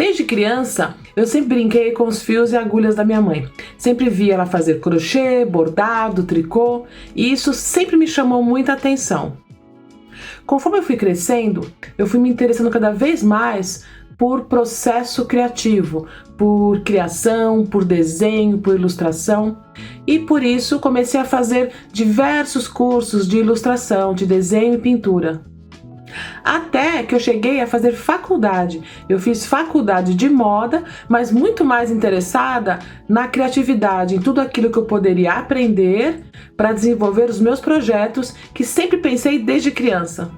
Desde criança, eu sempre brinquei com os fios e agulhas da minha mãe. Sempre via ela fazer crochê, bordado, tricô, e isso sempre me chamou muita atenção. Conforme eu fui crescendo, eu fui me interessando cada vez mais por processo criativo, por criação, por desenho, por ilustração, e por isso comecei a fazer diversos cursos de ilustração, de desenho e pintura. Até que eu cheguei a fazer faculdade. Eu fiz faculdade de moda, mas muito mais interessada na criatividade, em tudo aquilo que eu poderia aprender para desenvolver os meus projetos que sempre pensei desde criança.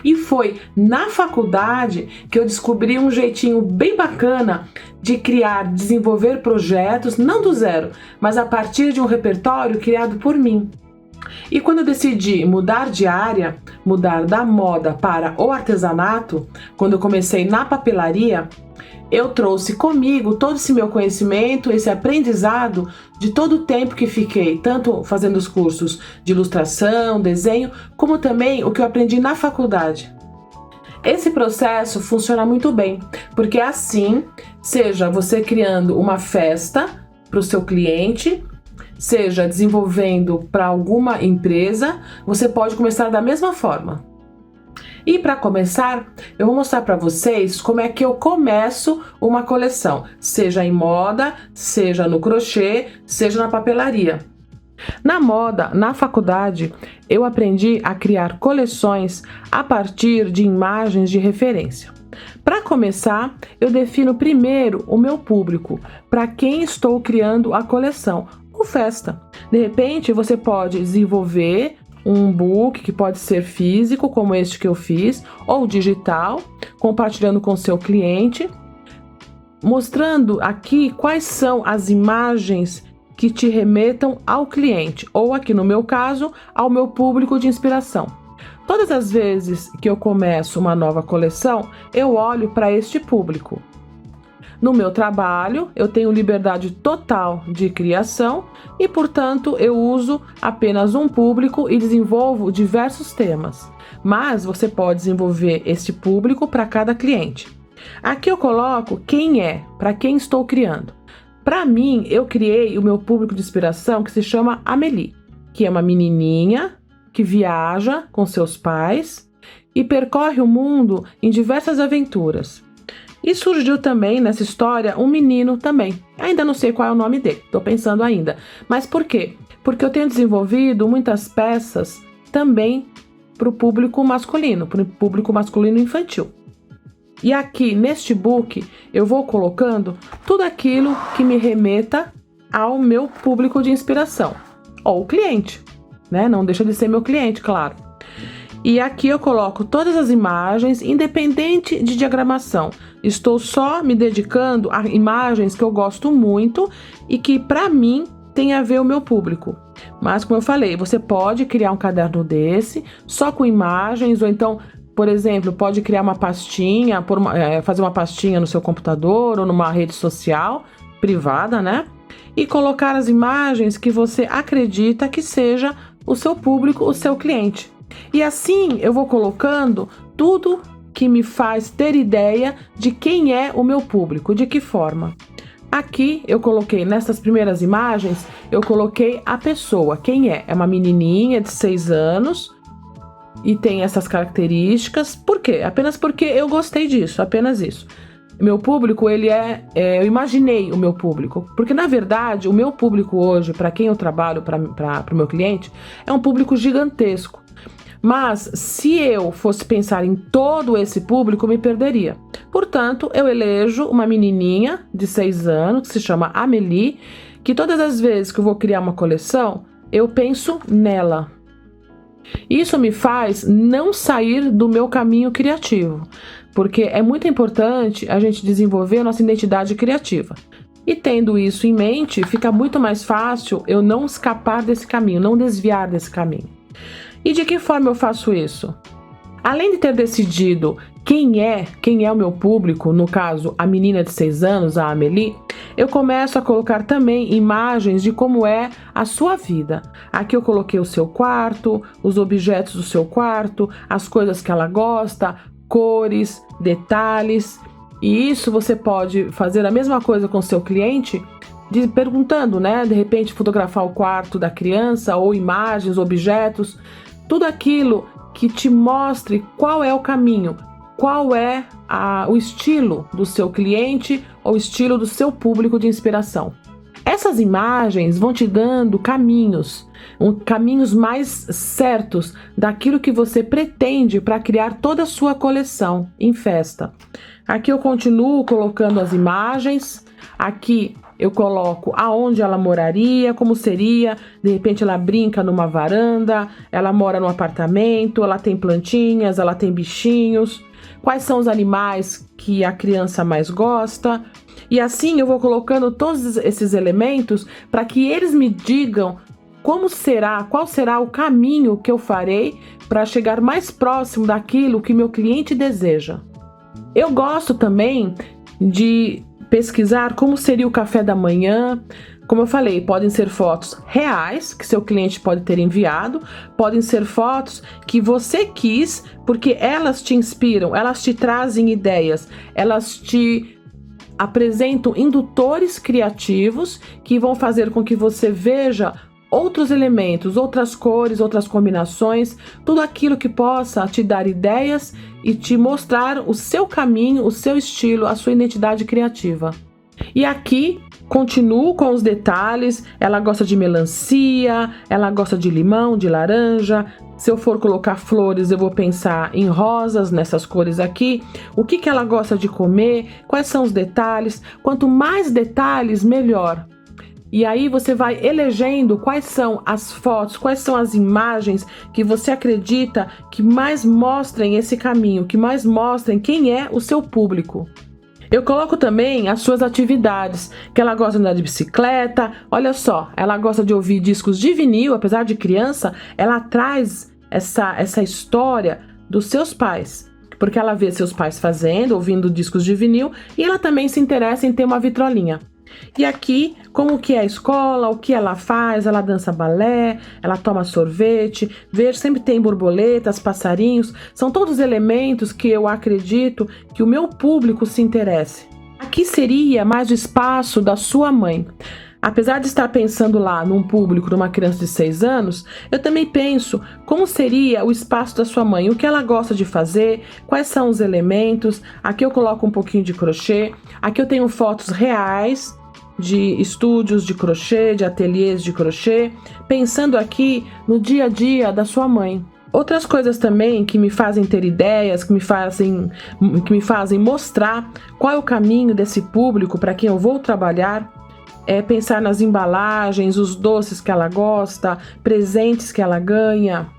E foi na faculdade que eu descobri um jeitinho bem bacana de criar, desenvolver projetos, não do zero, mas a partir de um repertório criado por mim. E quando eu decidi mudar de área, mudar da moda para o artesanato, quando eu comecei na papelaria, eu trouxe comigo todo esse meu conhecimento, esse aprendizado de todo o tempo que fiquei, tanto fazendo os cursos de ilustração, desenho, como também o que eu aprendi na faculdade. Esse processo funciona muito bem, porque assim, seja você criando uma festa para o seu cliente, seja desenvolvendo para alguma empresa, você pode começar da mesma forma. E para começar, eu vou mostrar para vocês como é que eu começo uma coleção, seja em moda, seja no crochê, seja na papelaria. Na moda, na faculdade, eu aprendi a criar coleções a partir de imagens de referência. Para começar, eu defino primeiro o meu público, para quem estou criando a coleção, ou festa. De repente, você pode desenvolver um book que pode ser físico, como este que eu fiz, ou digital, compartilhando com seu cliente, mostrando aqui quais são as imagens que te remetam ao cliente, ou aqui no meu caso, ao meu público de inspiração. Todas as vezes que eu começo uma nova coleção, eu olho para este público. No meu trabalho, eu tenho liberdade total de criação e, portanto, eu uso apenas um público e desenvolvo diversos temas. Mas você pode desenvolver este público para cada cliente. Aqui eu coloco quem é, para quem estou criando. Para mim, eu criei o meu público de inspiração que se chama Amélie, que é uma menininha que viaja com seus pais e percorre o mundo em diversas aventuras. E surgiu também nessa história um menino também. Ainda não sei qual é o nome dele, estou pensando ainda. Mas por quê? Porque eu tenho desenvolvido muitas peças também para o público masculino infantil. E aqui neste book eu vou colocando tudo aquilo que me remeta ao meu público de inspiração, ou cliente, né? Não deixa de ser meu cliente, claro. E aqui eu coloco todas as imagens, independente de diagramação. Estou só me dedicando a imagens que eu gosto muito e que, para mim, tem a ver o meu público. Mas, como eu falei, você pode criar um caderno desse, só com imagens, ou então, por exemplo, pode criar uma pastinha, fazer uma pastinha no seu computador ou numa rede social privada, né? E colocar as imagens que você acredita que seja o seu público, o seu cliente. E assim eu vou colocando tudo que me faz ter ideia de quem é o meu público, de que forma. Aqui eu coloquei, nessas primeiras imagens, eu coloquei a pessoa, quem é? É uma menininha de 6 anos e tem essas características. Por quê? Apenas porque eu gostei disso, apenas isso. Meu público, eu imaginei o meu público, porque na verdade o meu público hoje, para quem eu trabalho, para o meu cliente, é um público gigantesco. Mas se eu fosse pensar em todo esse público, me perderia. Portanto, eu elejo uma menininha de 6 anos, que se chama Amélie, que todas as vezes que eu vou criar uma coleção, eu penso nela. Isso me faz não sair do meu caminho criativo, porque é muito importante a gente desenvolver a nossa identidade criativa. E tendo isso em mente, fica muito mais fácil eu não escapar desse caminho, não desviar desse caminho. E de que forma eu faço isso? Além de ter decidido quem é o meu público, no caso a menina de 6 anos, a Amélie, eu começo a colocar também imagens de como é a sua vida. Aqui eu coloquei o seu quarto, os objetos do seu quarto, as coisas que ela gosta, cores, detalhes. E isso você pode fazer a mesma coisa com o seu cliente, perguntando, né? De repente fotografar o quarto da criança, ou imagens, objetos, tudo aquilo que te mostre qual é o caminho, qual é o estilo do seu cliente ou estilo do seu público de inspiração. Essas imagens vão te dando caminhos mais certos daquilo que você pretende para criar toda a sua coleção em festa. Aqui eu continuo colocando as imagens, aqui eu coloco aonde ela moraria, como seria, de repente ela brinca numa varanda, ela mora num apartamento, ela tem plantinhas, ela tem bichinhos, quais são os animais que a criança mais gosta. E assim eu vou colocando todos esses elementos para que eles me digam qual será o caminho que eu farei para chegar mais próximo daquilo que meu cliente deseja. Eu gosto também de pesquisar como seria o café da manhã. Como eu falei, podem ser fotos reais que seu cliente pode ter enviado, podem ser fotos que você quis, porque elas te inspiram, elas te trazem ideias, elas te apresentam indutores criativos que vão fazer com que você veja outros elementos, outras cores, outras combinações, tudo aquilo que possa te dar ideias e te mostrar o seu caminho, o seu estilo, a sua identidade criativa. E aqui continuo com os detalhes. Ela gosta de melancia, ela gosta de limão, de laranja. Se eu for colocar flores, eu vou pensar em rosas, nessas cores aqui. O que ela gosta de comer, quais são os detalhes. Quanto mais detalhes, melhor. E aí você vai elegendo quais são as fotos, quais são as imagens que você acredita que mais mostrem esse caminho, que mais mostrem quem é o seu público. Eu coloco também as suas atividades, que ela gosta de andar de bicicleta. Olha só, ela gosta de ouvir discos de vinil, apesar de criança, ela traz essa história dos seus pais, porque ela vê seus pais fazendo, ouvindo discos de vinil, e ela também se interessa em ter uma vitrolinha. E aqui, como que é a escola, o que ela faz, ela dança balé, ela toma sorvete, sempre tem borboletas, passarinhos, são todos elementos que eu acredito que o meu público se interesse. Aqui seria mais o espaço da sua mãe. Apesar de estar pensando lá num público, numa criança de 6 anos, eu também penso como seria o espaço da sua mãe, o que ela gosta de fazer, quais são os elementos. Aqui eu coloco um pouquinho de crochê, aqui eu tenho fotos reais de estúdios de crochê, de ateliês de crochê, pensando aqui no dia a dia da sua mãe. Outras coisas também que me fazem ter ideias, que me fazem mostrar qual é o caminho desse público para quem eu vou trabalhar, é pensar nas embalagens, os doces que ela gosta, presentes que ela ganha.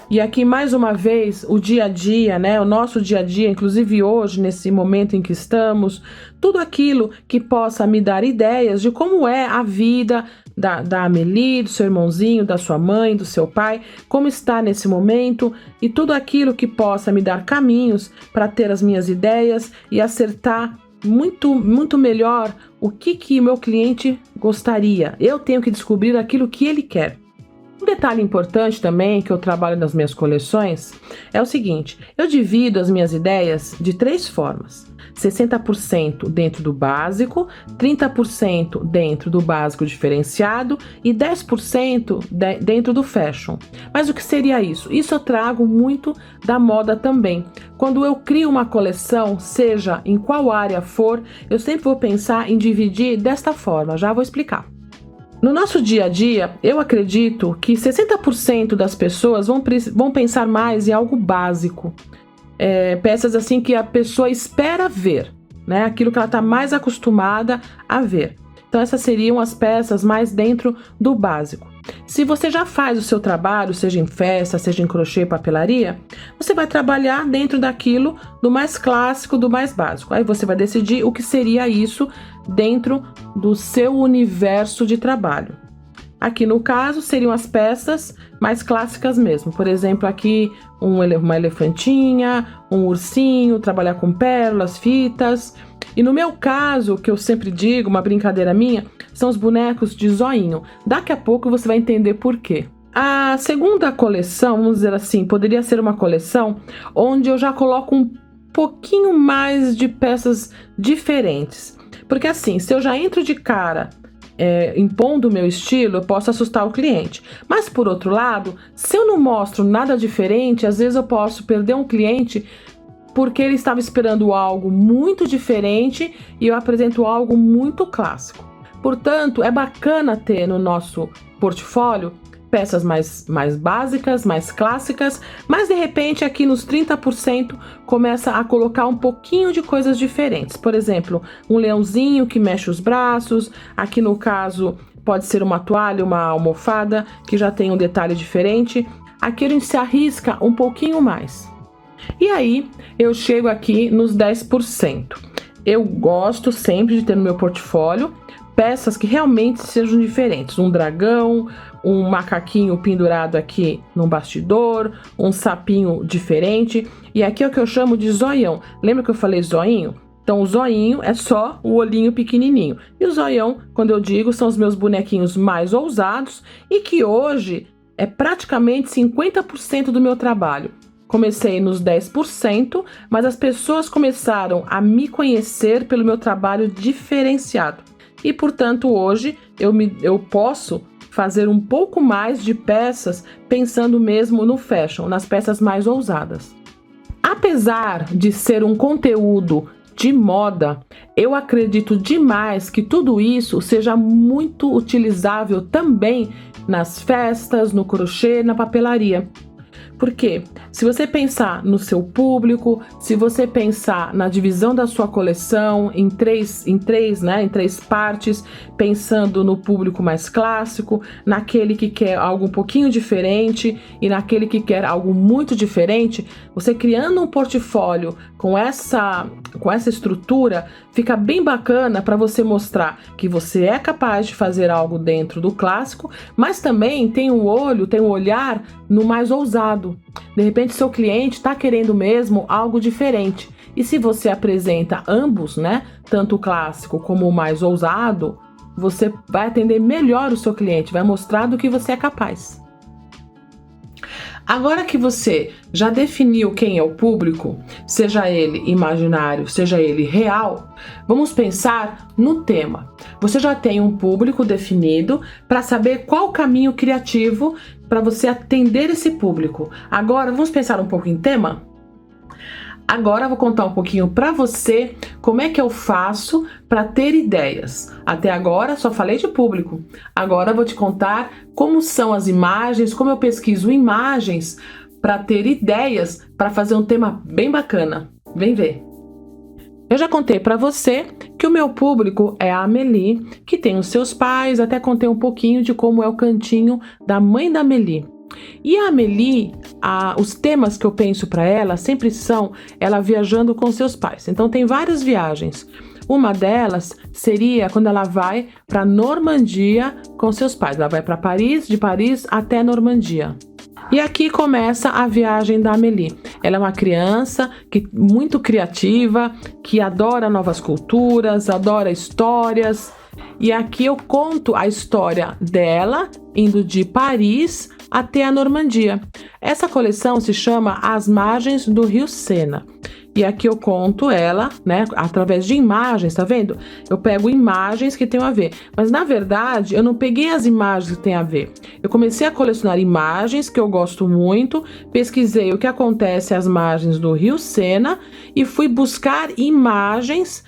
E aqui mais uma vez o dia a dia, né? O nosso dia a dia, inclusive hoje, nesse momento em que estamos, tudo aquilo que possa me dar ideias de como é a vida da Amélie, do seu irmãozinho, da sua mãe, do seu pai, como está nesse momento, e tudo aquilo que possa me dar caminhos para ter as minhas ideias e acertar muito melhor o que meu cliente gostaria. Eu tenho que descobrir aquilo que ele quer. Um detalhe importante também que eu trabalho nas minhas coleções é o seguinte: eu divido as minhas ideias de 3 formas. 60% dentro do básico, 30% dentro do básico diferenciado e 10% dentro do fashion. Mas o que seria isso? Isso eu trago muito da moda também. Quando eu crio uma coleção, seja em qual área for, eu sempre vou pensar em dividir desta forma, já vou explicar. No nosso dia a dia, eu acredito que 60% das pessoas vão pensar mais em algo básico. Peças assim que a pessoa espera ver, né? Aquilo que ela está mais acostumada a ver. Então essas seriam as peças mais dentro do básico. Se você já faz o seu trabalho, seja em festa, seja em crochê e papelaria, você vai trabalhar dentro daquilo do mais clássico, do mais básico. Aí você vai decidir o que seria isso dentro do seu universo de trabalho. Aqui no caso seriam as peças mais clássicas mesmo. Por exemplo, aqui uma elefantinha, um ursinho, trabalhar com pérolas, fitas. E no meu caso, que eu sempre digo, uma brincadeira minha, são os bonecos de zoinho. Daqui a pouco você vai entender por quê. A segunda coleção, vamos dizer assim, poderia ser uma coleção onde eu já coloco um pouquinho mais de peças diferentes. Porque assim, se eu já entro de cara impondo o meu estilo, eu posso assustar o cliente. Mas por outro lado, se eu não mostro nada diferente, às vezes eu posso perder um cliente porque ele estava esperando algo muito diferente e eu apresento algo muito clássico. Portanto, é bacana ter no nosso portfólio peças mais básicas, mais clássicas, mas de repente aqui nos 30% começa a colocar um pouquinho de coisas diferentes. Por exemplo, um leãozinho que mexe os braços, aqui no caso pode ser uma toalha, uma almofada que já tem um detalhe diferente. Aqui a gente se arrisca um pouquinho mais. E aí eu chego aqui nos 10%. Eu gosto sempre de ter no meu portfólio peças que realmente sejam diferentes. Um dragão, um macaquinho pendurado aqui no bastidor, um sapinho diferente. E aqui é o que eu chamo de zoião. Lembra que eu falei zoinho? Então o zoinho é só o olhinho pequenininho. E o zoião, quando eu digo, são os meus bonequinhos mais ousados e que hoje é praticamente 50% do meu trabalho. Comecei nos 10%, mas as pessoas começaram a me conhecer pelo meu trabalho diferenciado. E, portanto, hoje eu posso fazer um pouco mais de peças pensando mesmo no fashion, nas peças mais ousadas. Apesar de ser um conteúdo de moda, eu acredito demais que tudo isso seja muito utilizável também nas festas, no crochê, na papelaria. Porque se você pensar no seu público, se você pensar na divisão da sua coleção em três partes, pensando no público mais clássico, naquele que quer algo um pouquinho diferente e naquele que quer algo muito diferente, você criando um portfólio com essa estrutura, fica bem bacana para você mostrar que você é capaz de fazer algo dentro do clássico, mas também tem um olhar no mais ousado. De repente, seu cliente está querendo mesmo algo diferente. E se você apresenta ambos, tanto o clássico como o mais ousado, você vai atender melhor o seu cliente, vai mostrar do que você é capaz. Agora que você já definiu quem é o público, seja ele imaginário, seja ele real, vamos pensar no tema. Você já tem um público definido para saber qual o caminho criativo para você atender esse público. Agora, vamos pensar um pouco em tema? Agora eu vou contar um pouquinho para você como é que eu faço para ter ideias. Até agora só falei de público. Agora eu vou te contar como são as imagens, como eu pesquiso imagens para ter ideias para fazer um tema bem bacana. Vem ver. Eu já contei para você que o meu público é a Amélie, que tem os seus pais, até contei um pouquinho de como é o cantinho da mãe da Amélie. E a Amélie, os temas que eu penso para ela sempre são ela viajando com seus pais. Então tem várias viagens. Uma delas seria quando ela vai para Normandia com seus pais. Ela vai para Paris, de Paris até Normandia. E aqui começa a viagem da Amélie. Ela é uma criança muito criativa, que adora novas culturas, adora histórias. E aqui eu conto a história dela indo de Paris até a Normandia. Essa coleção se chama As Margens do Rio Sena. E aqui eu conto ela, através de imagens, tá vendo? Eu pego imagens que tem a ver. Mas, na verdade, eu não peguei as imagens que tem a ver. Eu comecei a colecionar imagens que eu gosto muito, pesquisei o que acontece às margens do Rio Sena e fui buscar imagens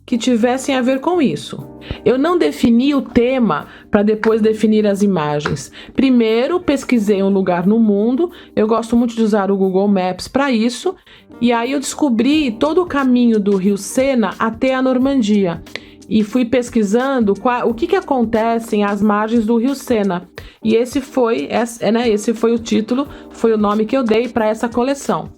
que tivessem a ver com isso. Eu não defini o tema para depois definir as imagens. Primeiro, pesquisei um lugar no mundo. Eu gosto muito de usar o Google Maps para isso. E aí eu descobri todo o caminho do Rio Sena até a Normandia. E fui pesquisando o que acontece às margens do Rio Sena. E esse foi o título, foi o nome que eu dei para essa coleção.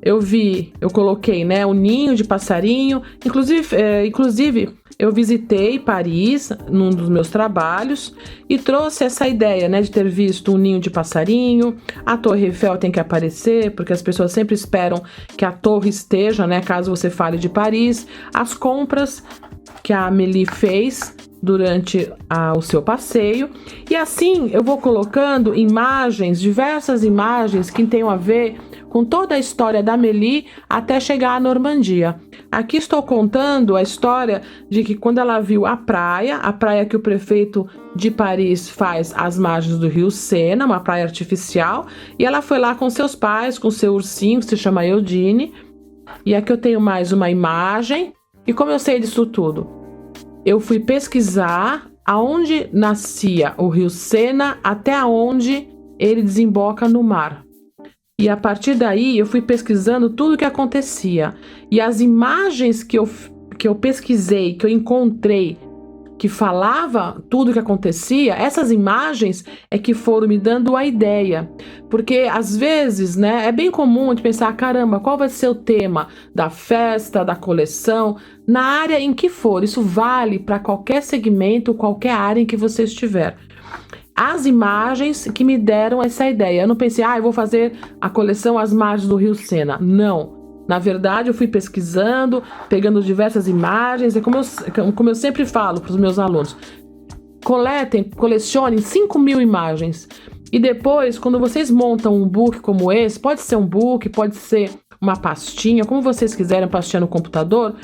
Eu coloquei, o ninho de passarinho. Inclusive, eu visitei Paris num dos meus trabalhos e trouxe essa ideia, de ter visto um ninho de passarinho. A Torre Eiffel tem que aparecer, porque as pessoas sempre esperam que a torre esteja, caso você fale de Paris. As compras que a Amélie fez durante o seu passeio. E assim eu vou colocando imagens, diversas imagens que tenham a ver com toda a história da Amélie até chegar à Normandia. Aqui estou contando a história de que quando ela viu a praia que o prefeito de Paris faz às margens do rio Sena, uma praia artificial, e ela foi lá com seus pais, com seu ursinho, que se chama Eudine. E aqui eu tenho mais uma imagem. E como eu sei disso tudo? Eu fui pesquisar aonde nascia o rio Sena até onde ele desemboca no mar. E a partir daí eu fui pesquisando tudo o que acontecia. E as imagens que eu pesquisei, que eu encontrei, que falava tudo o que acontecia, essas imagens é que foram me dando a ideia. Porque às vezes, né, é bem comum de pensar, caramba, qual vai ser o tema da festa, da coleção, na área em que for. Isso vale para qualquer segmento, qualquer área em que você estiver. As imagens que me deram essa ideia. Eu não pensei, eu vou fazer a coleção às margens do rio Sena. Não. Na verdade, eu fui pesquisando, pegando diversas imagens. E como eu sempre falo para os meus alunos, colecionem 5.000 imagens. E depois, quando vocês montam um book como esse, pode ser um book, pode ser uma pastinha, como vocês quiserem, pastinha no computador.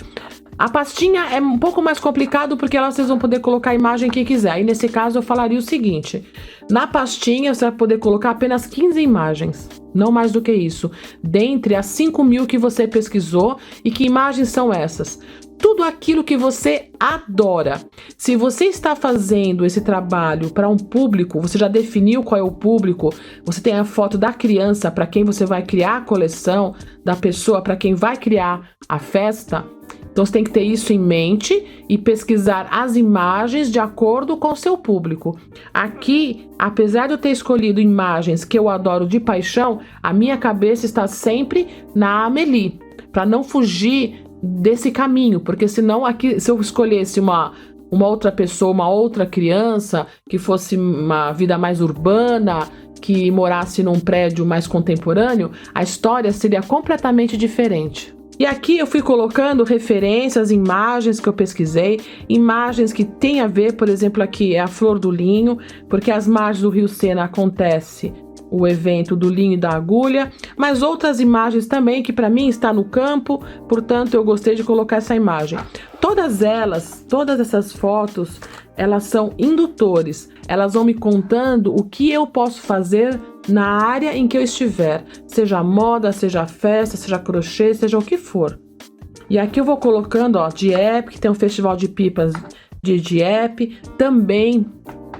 A pastinha é um pouco mais complicado porque lá vocês vão poder colocar a imagem que quiser. E nesse caso eu falaria o seguinte: na pastinha você vai poder colocar apenas 15 imagens, não mais do que isso, dentre as 5.000 que você pesquisou. E que imagens são essas? Tudo aquilo que você adora. Se você está fazendo esse trabalho para um público, você já definiu qual é o público, você tem a foto da criança para quem você vai criar a coleção, da pessoa para quem vai criar a festa. Então você tem que ter isso em mente e pesquisar as imagens de acordo com o seu público. Aqui, apesar de eu ter escolhido imagens que eu adoro de paixão, a minha cabeça está sempre na Amélie, para não fugir desse caminho, porque senão aqui, se eu escolhesse uma outra pessoa, uma outra criança, que fosse uma vida mais urbana, que morasse num prédio mais contemporâneo, a história seria completamente diferente. E aqui eu fui colocando referências, imagens que eu pesquisei, imagens que tem a ver, por exemplo, aqui é a Flor do Linho, porque às margens do rio Sena acontece o evento do linho e da agulha, mas outras imagens também que para mim está no campo, portanto eu gostei de colocar essa imagem. Todas essas fotos, elas são indutores, elas vão me contando o que eu posso fazer na área em que eu estiver, seja moda, seja festa, seja crochê, seja o que for. E aqui eu vou colocando, Dieppe, que tem um festival de pipas de Dieppe, também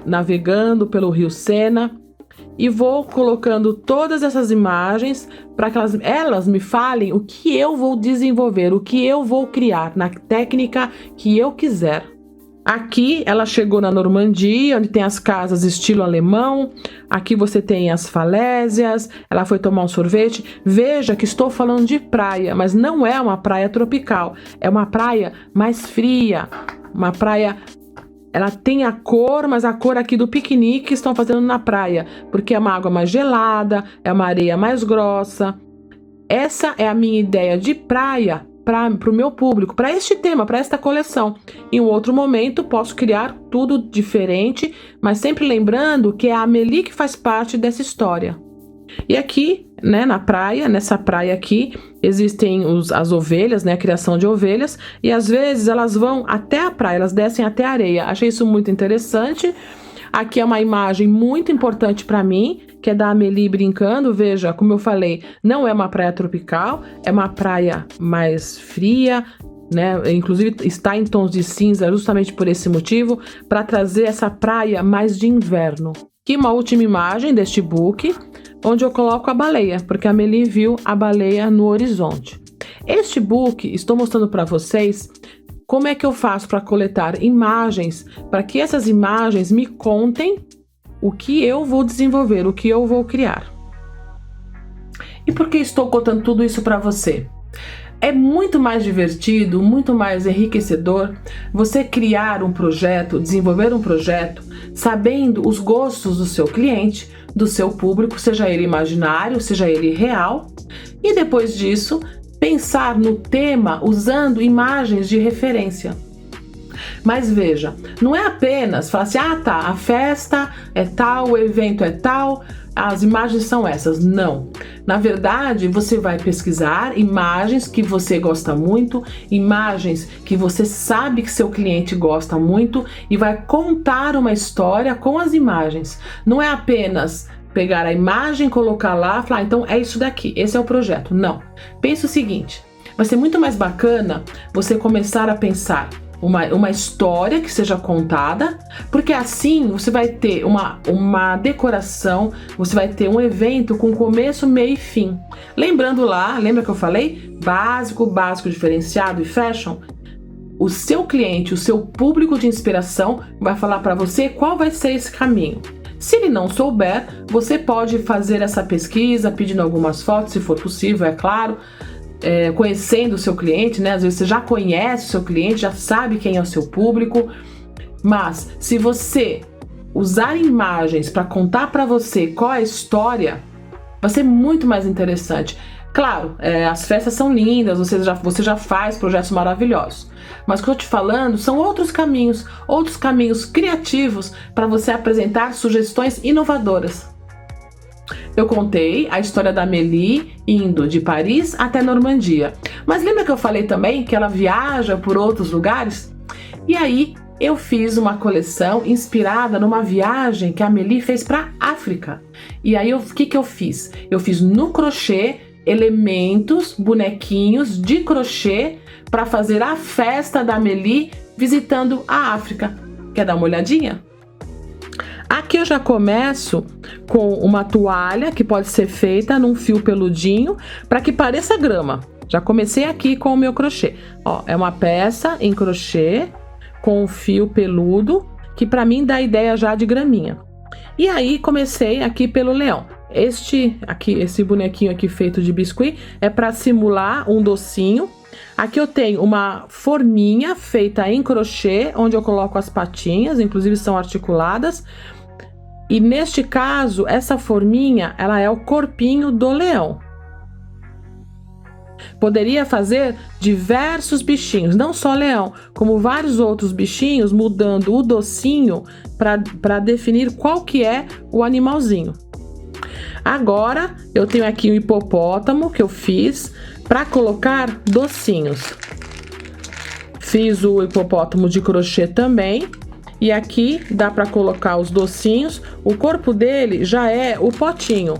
navegando pelo rio Sena, e vou colocando todas essas imagens para que elas me falem o que eu vou desenvolver, o que eu vou criar na técnica que eu quiser. Aqui ela chegou na Normandia, onde tem as casas estilo alemão. Aqui você tem as falésias. Ela foi tomar um sorvete. Veja que estou falando de praia, mas não é uma praia tropical. É uma praia mais fria. Uma praia... Ela tem a cor, mas a cor aqui do piquenique que estão fazendo na praia. Porque é uma água mais gelada, é uma areia mais grossa. Essa é a minha ideia de praia para o meu público, para este tema, para esta coleção. Em um outro momento posso criar tudo diferente, mas sempre lembrando que é a Amélie que faz parte dessa história. E aqui, né, na praia, nessa praia aqui, existem as ovelhas, né, a criação de ovelhas, e às vezes elas vão até a praia, elas descem até a areia. Achei isso muito interessante. Aqui é uma imagem muito importante para mim, que é da Amélie brincando. Veja, como eu falei, não é uma praia tropical, é uma praia mais fria, né? Inclusive está em tons de cinza justamente por esse motivo, para trazer essa praia mais de inverno. Aqui uma última imagem deste book, onde eu coloco a baleia, porque a Amélie viu a baleia no horizonte. Este book, estou mostrando para vocês como é que eu faço para coletar imagens, para que essas imagens me contem o que eu vou desenvolver, o que eu vou criar. E por que estou contando tudo isso para você? É muito mais divertido, muito mais enriquecedor você criar um projeto, desenvolver um projeto, sabendo os gostos do seu cliente, do seu público, seja ele imaginário, seja ele real, e depois disso pensar no tema usando imagens de referência. Mas veja, não é apenas falar assim, ah tá, a festa é tal, o evento é tal, as imagens são essas. Não. Na verdade, você vai pesquisar imagens que você gosta muito, imagens que você sabe que seu cliente gosta muito e vai contar uma história com as imagens. Não é apenas pegar a imagem, colocar lá, falar, então é isso daqui, esse é o projeto. Não. Pense o seguinte, vai ser muito mais bacana você começar a pensar uma história que seja contada, porque assim você vai ter uma decoração, você vai ter um evento com começo, meio e fim. Lembrando lá, lembra que eu falei? Básico, diferenciado e fashion. O seu cliente, o seu público de inspiração vai falar para você qual vai ser esse caminho. Se ele não souber, você pode fazer essa pesquisa, pedindo algumas fotos, se for possível, é claro. Conhecendo o seu cliente, né? Às vezes você já conhece o seu cliente, já sabe quem é o seu público, mas se você usar imagens para contar para você qual é a história, vai ser muito mais interessante. Claro, as festas são lindas, você já faz projetos maravilhosos, mas o que eu tô te falando são outros caminhos criativos para você apresentar sugestões inovadoras. Eu contei a história da Amélie indo de Paris até Normandia. Mas lembra que eu falei também que ela viaja por outros lugares? E aí eu fiz uma coleção inspirada numa viagem que a Amélie fez para África. E aí o que eu fiz? Eu fiz no crochê elementos, bonequinhos de crochê para fazer a festa da Amélie visitando a África. Quer dar uma olhadinha? Aqui eu já começo com uma toalha que pode ser feita num fio peludinho para que pareça grama. Já comecei aqui com o meu crochê. Ó, é uma peça em crochê com um fio peludo que para mim dá ideia já de graminha. E aí comecei aqui pelo leão. Esse bonequinho aqui feito de biscuit é para simular um docinho. Aqui eu tenho uma forminha feita em crochê, onde eu coloco as patinhas, inclusive são articuladas. E neste caso, essa forminha, ela é o corpinho do leão. Poderia fazer diversos bichinhos, não só leão, como vários outros bichinhos, mudando o docinho para definir qual que é o animalzinho. Agora, eu tenho aqui o hipopótamo que eu fiz para colocar docinhos. Fiz o hipopótamo de crochê também. E aqui dá para colocar os docinhos. O corpo dele já é o potinho.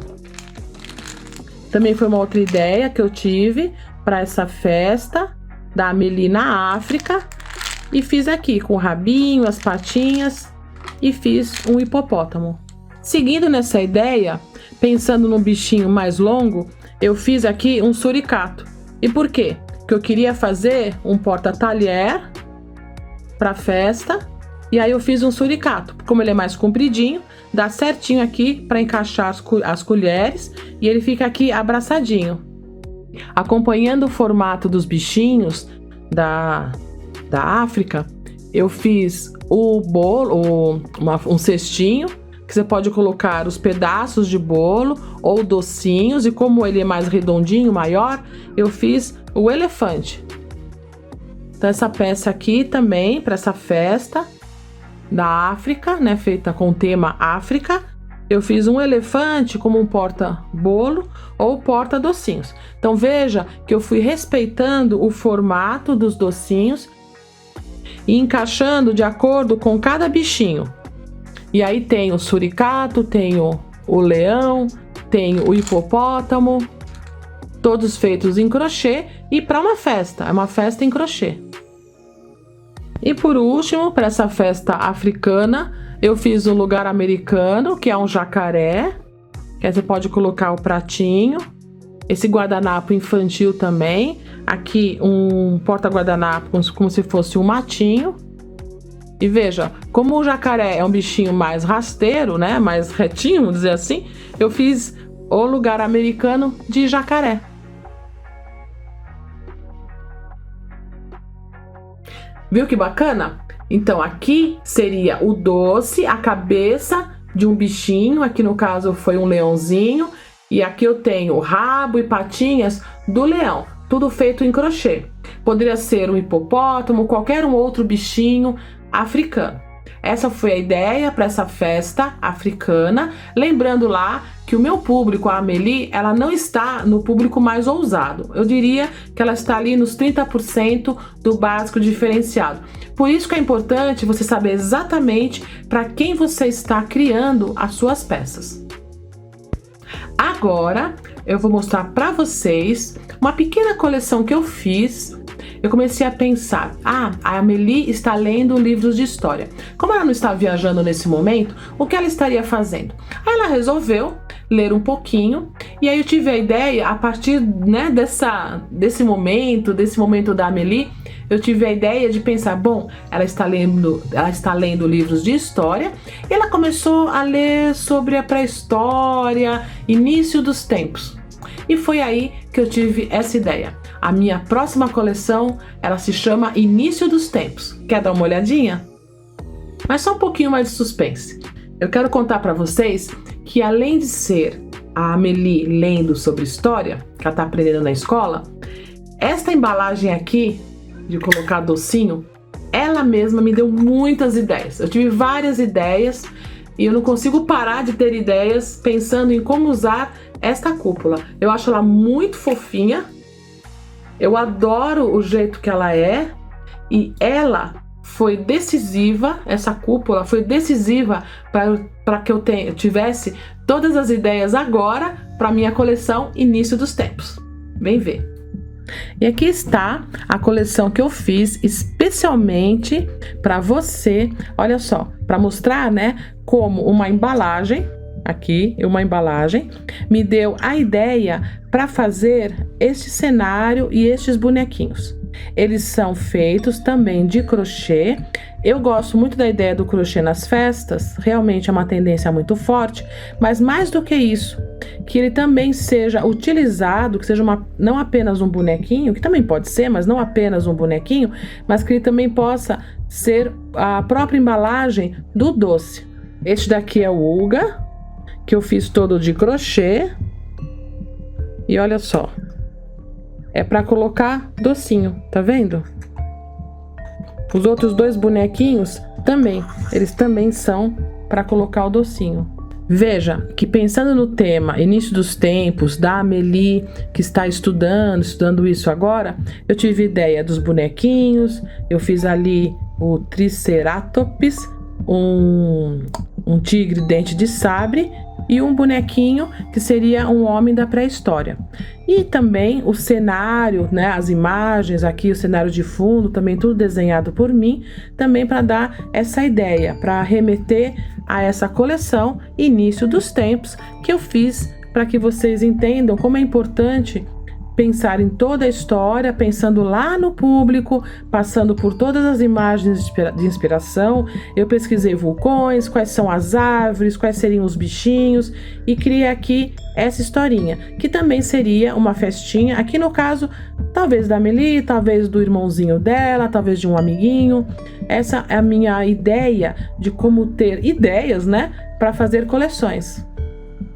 Também foi uma outra ideia que eu tive para essa festa da Amélie na África. E fiz aqui com o rabinho, as patinhas e fiz um hipopótamo. Seguindo nessa ideia, pensando num bichinho mais longo, eu fiz aqui um suricato. E por quê? Porque eu queria fazer um porta-talher para a festa. E aí eu fiz um suricato. Como ele é mais compridinho, dá certinho aqui para encaixar as colheres e ele fica aqui abraçadinho. Acompanhando o formato dos bichinhos da África, eu fiz o bolo, um cestinho, que você pode colocar os pedaços de bolo ou docinhos, e como ele é mais redondinho, maior, eu fiz o elefante. Então essa peça aqui também, para essa festa da África, né, feita com o tema África, eu fiz um elefante como um porta-bolo ou porta-docinhos. Então veja que eu fui respeitando o formato dos docinhos e encaixando de acordo com cada bichinho. E aí tem o suricato, tenho o leão, tenho o hipopótamo, todos feitos em crochê e para uma festa, é uma festa em crochê. E por último, para essa festa africana, eu fiz um lugar americano, que é um jacaré, que aí você pode colocar o pratinho. Esse guardanapo infantil também. Aqui um porta-guardanapo como se fosse um matinho. E veja, como o jacaré é um bichinho mais rasteiro, né, mais retinho, vamos dizer assim, eu fiz o lugar americano de jacaré. Viu que bacana? Então aqui seria o doce, a cabeça de um bichinho, aqui no caso foi um leãozinho, e aqui eu tenho o rabo e patinhas do leão, tudo feito em crochê. Poderia ser um hipopótamo, qualquer um outro bichinho africano. Essa foi a ideia para essa festa africana, lembrando lá que o meu público, a Amélie, ela não está no público mais ousado. Eu diria que ela está ali nos 30% do básico diferenciado. Por isso que é importante você saber exatamente para quem você está criando as suas peças. Agora eu vou mostrar para vocês uma pequena coleção que eu fiz. Eu comecei a pensar, a Amélie está lendo livros de história. Como ela não está viajando nesse momento, o que ela estaria fazendo? Aí ela resolveu ler um pouquinho, e aí eu tive a ideia, a partir, né, desse momento da Amélie, eu tive a ideia de pensar, bom, ela está lendo livros de história, e ela começou a ler sobre a pré-história, início dos tempos. E foi aí que eu tive essa ideia. A minha próxima coleção, ela se chama Início dos Tempos. Quer dar uma olhadinha? Mas só um pouquinho mais de suspense. Eu quero contar para vocês que além de ser a Amélie lendo sobre história, que ela está aprendendo na escola, esta embalagem aqui, de colocar docinho, ela mesma me deu muitas ideias. Eu tive várias ideias e eu não consigo parar de ter ideias pensando em como usar esta cúpula. Eu acho ela muito fofinha. Eu adoro o jeito que ela é, e ela foi decisiva, essa cúpula foi decisiva para que eu tivesse todas as ideias agora para minha coleção Início dos Tempos. Vem ver. E aqui está a coleção que eu fiz especialmente para você, olha só, para mostrar, né, como uma embalagem, aqui, uma embalagem, me deu a ideia para fazer este cenário e estes bonequinhos. Eles são feitos também de crochê. Eu gosto muito da ideia do crochê nas festas, realmente é uma tendência muito forte, mas mais do que isso, que ele também seja utilizado, que seja não apenas um bonequinho, que também pode ser, mas não apenas um bonequinho, mas que ele também possa ser a própria embalagem do doce. Este daqui é o Uga, que eu fiz todo de crochê, e olha só, é para colocar docinho, tá vendo? Os outros dois bonequinhos também, eles também são para colocar o docinho. Veja que pensando no tema Início dos Tempos, da Amélie, que está estudando isso agora, eu tive ideia dos bonequinhos, eu fiz ali o Triceratops, um tigre dente de sabre, e um bonequinho que seria um homem da pré-história. E também o cenário, né, as imagens aqui, o cenário de fundo, também tudo desenhado por mim, também para dar essa ideia, para remeter a essa coleção Início dos Tempos, que eu fiz para que vocês entendam como é importante pensar em toda a história, pensando lá no público, passando por todas as imagens de inspiração. Eu pesquisei vulcões, quais são as árvores, quais seriam os bichinhos, e criei aqui essa historinha, que também seria uma festinha, aqui no caso, talvez da Amélie, talvez do irmãozinho dela, talvez de um amiguinho. Essa é a minha ideia de como ter ideias, né, para fazer coleções.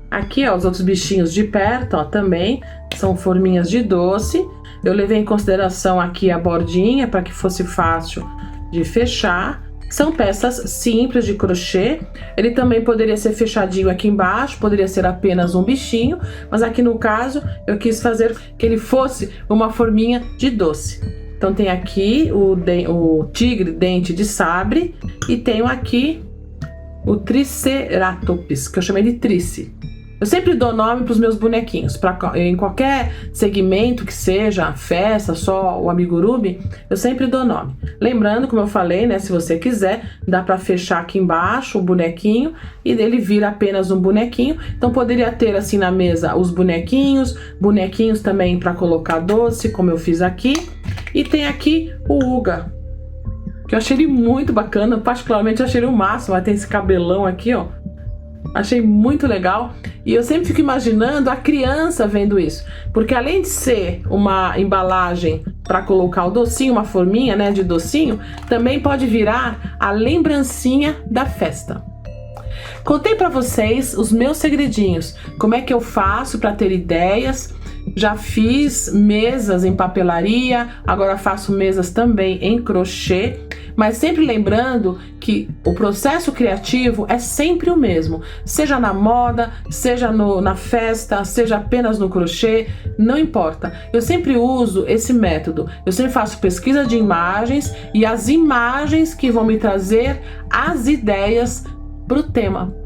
Aqui, ó, os outros bichinhos de perto, ó, também são forminhas de doce. Eu levei em consideração aqui a bordinha para que fosse fácil de fechar. São peças simples de crochê. Ele também poderia ser fechadinho aqui embaixo, poderia ser apenas um bichinho, mas aqui no caso eu quis fazer que ele fosse uma forminha de doce. Então tem aqui o tigre dente de sabre e tenho aqui o Triceratops, que eu chamei de Trice. Eu sempre dou nome para os meus bonequinhos, em qualquer segmento que seja, festa, só o amigurumi, eu sempre dou nome. Lembrando, como eu falei, né, se você quiser, dá para fechar aqui embaixo o bonequinho e ele vira apenas um bonequinho. Então poderia ter assim na mesa os bonequinhos também para colocar doce, como eu fiz aqui. E tem aqui o Uga, que eu achei ele muito bacana, particularmente eu achei ele o máximo, vai ter esse cabelão aqui, ó. Achei muito legal, e eu sempre fico imaginando a criança vendo isso, porque além de ser uma embalagem para colocar o docinho, uma forminha, né, de docinho, também pode virar a lembrancinha da festa. Contei para vocês os meus segredinhos, como é que eu faço para ter ideias, Já fiz mesas em papelaria, agora faço mesas também em crochê, mas sempre lembrando que o processo criativo é sempre o mesmo, seja na moda, seja na festa, seja apenas no crochê, não importa. Eu sempre uso esse método, eu sempre faço pesquisa de imagens e as imagens que vão me trazer as ideias para o tema.